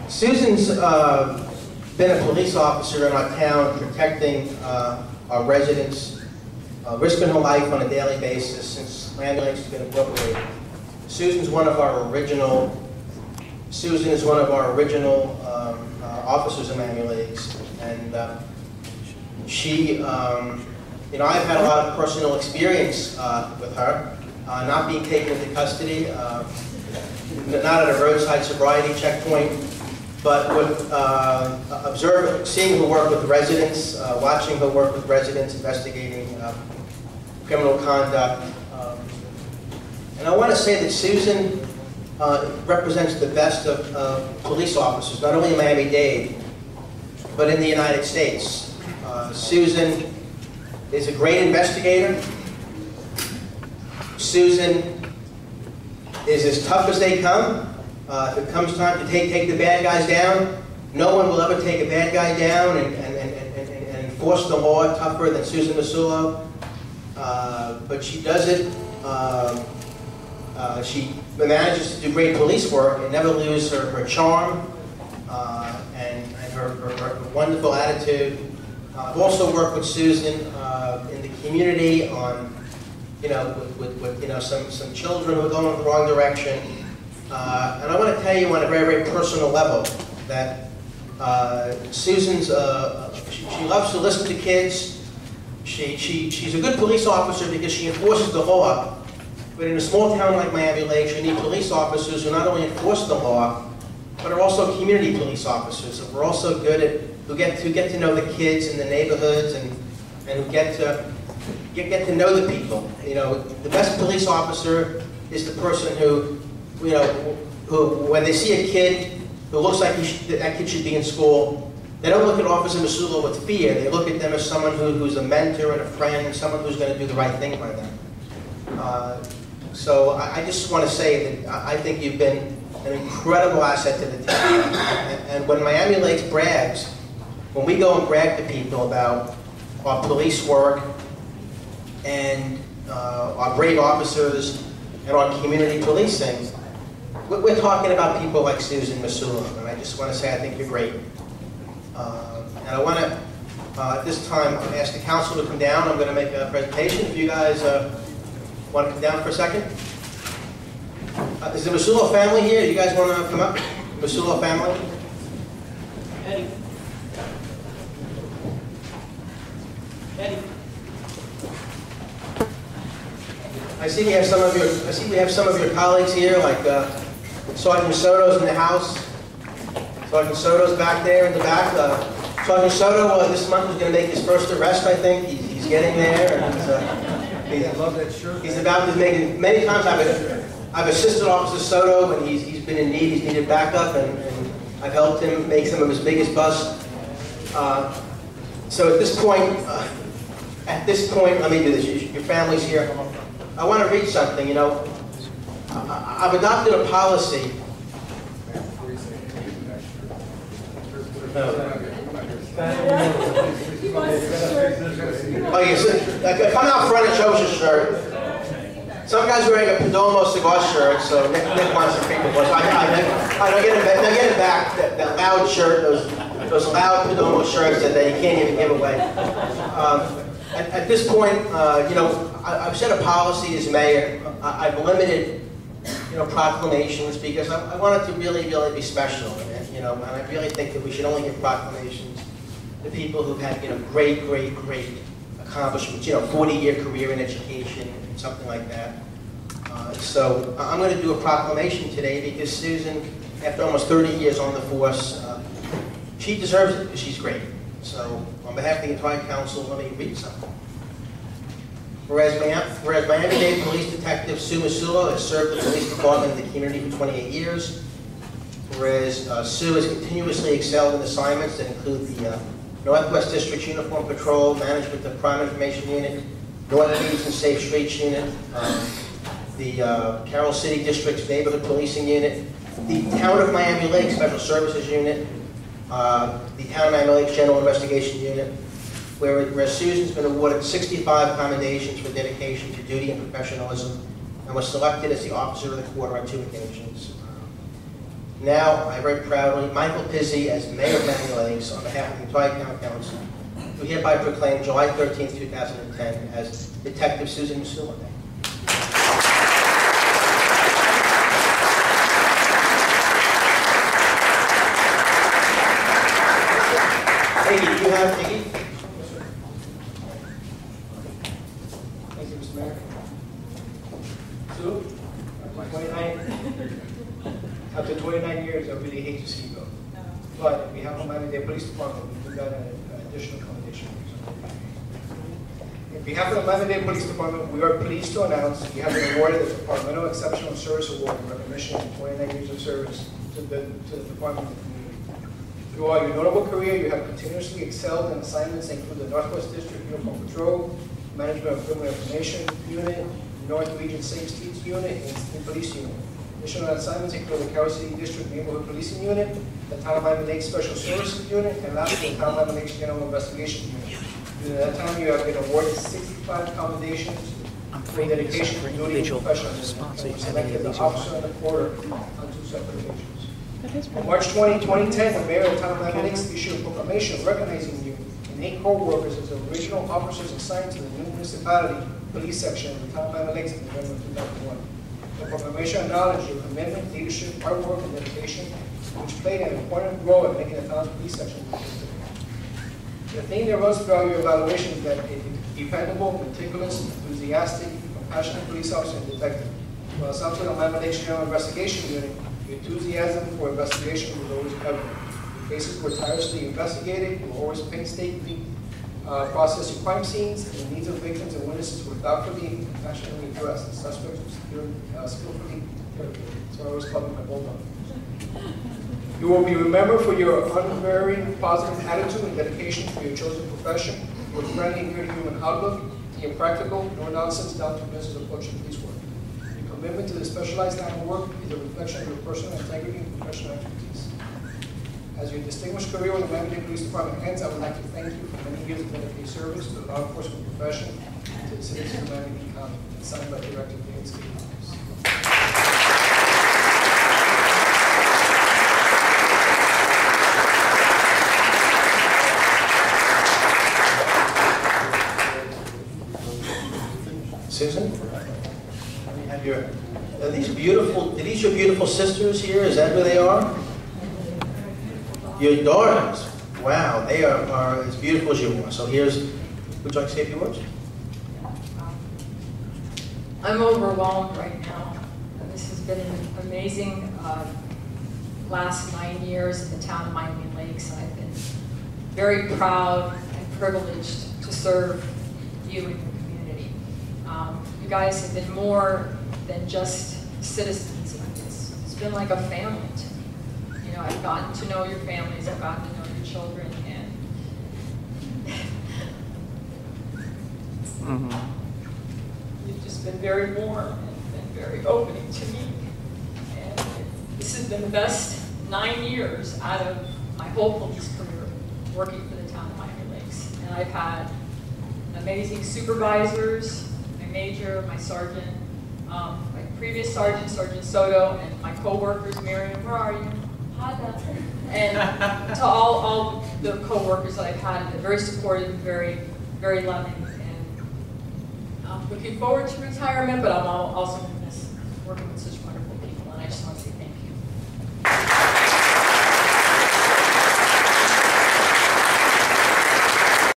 Susan's been a police officer in our town, protecting our residents, risking her life on a daily basis since Miami Lakes has been incorporated. Susan is one of our original officers in Miami Lakes, and she, I've had a lot of personal experience with her, not being taken into custody, not at a roadside sobriety checkpoint, but with seeing her work with residents, watching her work with residents, investigating criminal conduct. And I want to say that Susan represents the best of police officers, not only in Miami-Dade, but in the United States. Susan is a great investigator. Susan is as tough as they come. If it comes time to take the bad guys down, no one will ever take a bad guy down and enforce the law tougher than Susan Masulo. But she does it. She manages to do great police work and never lose her charm and her wonderful attitude. I've also worked with Susan in the community on, with some children who are going in the wrong direction. And I want to tell you on a very, very personal level that Susan's, she loves to listen to kids. She's a good police officer because she enforces the law. But in a small town like Miami Lakes, you need police officers who not only enforce the law, but are also community police officers. And we're also good at, who get to know the kids in the neighborhoods and who get to know the people. The best police officer is the person who when they see a kid who looks like that kid should be in school, they don't look at Officer Masulo with fear. They look at them as someone who's a mentor and a friend, someone who's going to do the right thing by them. So I just want to say that I think you've been an incredible asset to the town. And when Miami Lakes brags, when we go and brag to people about our police work and our brave officers and our community policing, we're talking about people like Susan Masulo, and I just want to say I think you're great. And I want to, at this time, ask the council to come down. I'm going to make a presentation. If you guys want to come down for a second. Is the Masulo family here? You guys want to come up? Masulo family? Eddie. Eddie. I see we have some of your colleagues here, like Sergeant Soto's in the house. Sergeant Soto's back there in the back. Sergeant Soto this month is going to make his first arrest, I think. He's getting there. And I love that shirt. he's about to make it. Many times I've assisted Officer Soto when he's been in need, he's needed backup, and I've helped him make some of his biggest busts. So at this point, let me do this. Your family's here. I want to read something. I've adopted a policy. Oh, yes. Come out front and show us your shirt. Some guy's wearing a Perdomo cigar shirt, so Nick wants to pick the bush. I get it back. That loud shirt, those loud Perdomo shirts that you can't even give away. At this point, I've set a policy as mayor. I've limited, proclamations because I want it to really, really be special. And I really think that we should only give proclamations to people who've had, great, great, great accomplishments. 40-year career in education, and something like that. So I'm going to do a proclamation today because Susan, after almost 30 years on the force, she deserves it because she's great. So on behalf of the entire council, let me read something. Whereas Miami-Dade Police Detective Sue Masulo has served the police department and the community for 28 years. Whereas Sue has continuously excelled in assignments that include the Northwest District Uniform Patrol, management of Crime Information Unit, North Beach and Safe Streets Unit, the Carroll City District's Neighborhood Policing Unit, the Town of Miami Lakes Special Services Unit, the Town of Miami Lakes General Investigation Unit, where Susan's been awarded 65 commendations for dedication to duty and professionalism and was selected as the Officer of the Quarter on 2 occasions. Now, I very proudly, Michael Pizzi as Mayor of Manatee Lakes on behalf of the entire Town Council, we hereby proclaim July 13th, 2010 as Detective Susan Musula Day. Iggy, do you have Iggy? Thank you, Mr. Mayor. Sue, after 29 years, I really hate to see you go. But on behalf of Miami-Dade Police Department, we got an additional commendation. On behalf of the Miami-Dade Police Department, we are pleased to announce we have been awarded the Departmental Exceptional Service Award in recognition of 29 years of service to the department and the community. Throughout your notable career, you have continuously excelled in assignments that include the Northwest District Uniform Patrol, Management of Criminal Information Unit, North Region Safe Streets Unit, and State Police Unit. Additional assignments include the Carroll City District Neighborhood Policing Unit, the Town of Miami Lakes Special Services Unit, and lastly, the Town of Miami Lakes General Investigation Unit. During that time, you have been awarded 65 commendations for dedication to duty and professionalism, and were selected the Officer of the Quarter on 2 separate occasions. On March 20, 2010, the Mayor of the Town of Miami Lakes issued a proclamation recognizing you and 8 co-workers as the original officers assigned to the new municipality police section of the Town of Miami Lakes in November 2001. The proclamation acknowledged your commitment, leadership, hard work, and dedication, which played an important role in making the town's police section consistent. The theme that runs throughout your evaluation is that a dependable, meticulous, enthusiastic, compassionate police officer and detective. While it's up to the Miami Lakes General Investigation Unit, your enthusiasm for investigation was always evident. Your cases were tirelessly investigated, you were always painstakingly processing crime scenes, and the needs of victims and witnesses were thoughtfully and compassionately addressed. The suspects were skillfully interrogated. So I always call them my bulldog. You will be remembered for your unvarying positive attitude and dedication to your chosen profession, your friendly and good human outlook, and your practical, no-nonsense, down-to-business approach to police work. Your commitment to the specialized line of work is a reflection of your personal integrity and professional expertise. As your distinguished career with the Miami-Dade Police Department ends, I would like to thank you for many years of dedicated service to the law enforcement profession and to the citizens of Miami-Dade County. Signed by Director David Ski. Susan? Have are these your beautiful sisters here? Is that who they are? Your daughters. Wow, they are as beautiful as you are. So would you like to say a few words? I'm overwhelmed right now. This has been an amazing last 9 years in the town of Miami Lakes. I've been very proud and privileged to serve you and your community. You guys have been more than just citizens. It's been like a family to me. You know, I've gotten to know your families, I've gotten to know your children, and you've just been very warm and very opening to me. And this has been the best 9 years out of my whole police career working for the town of Miami Lakes. And I've had amazing supervisors, my major, my sergeant, my previous sergeant, Sergeant Soto, and my co-workers, Miriam, where are you? Hada. And to all the co-workers that I've had, they're very supportive, very, very loving. And I'm looking forward to retirement, but I'm also going to miss working with such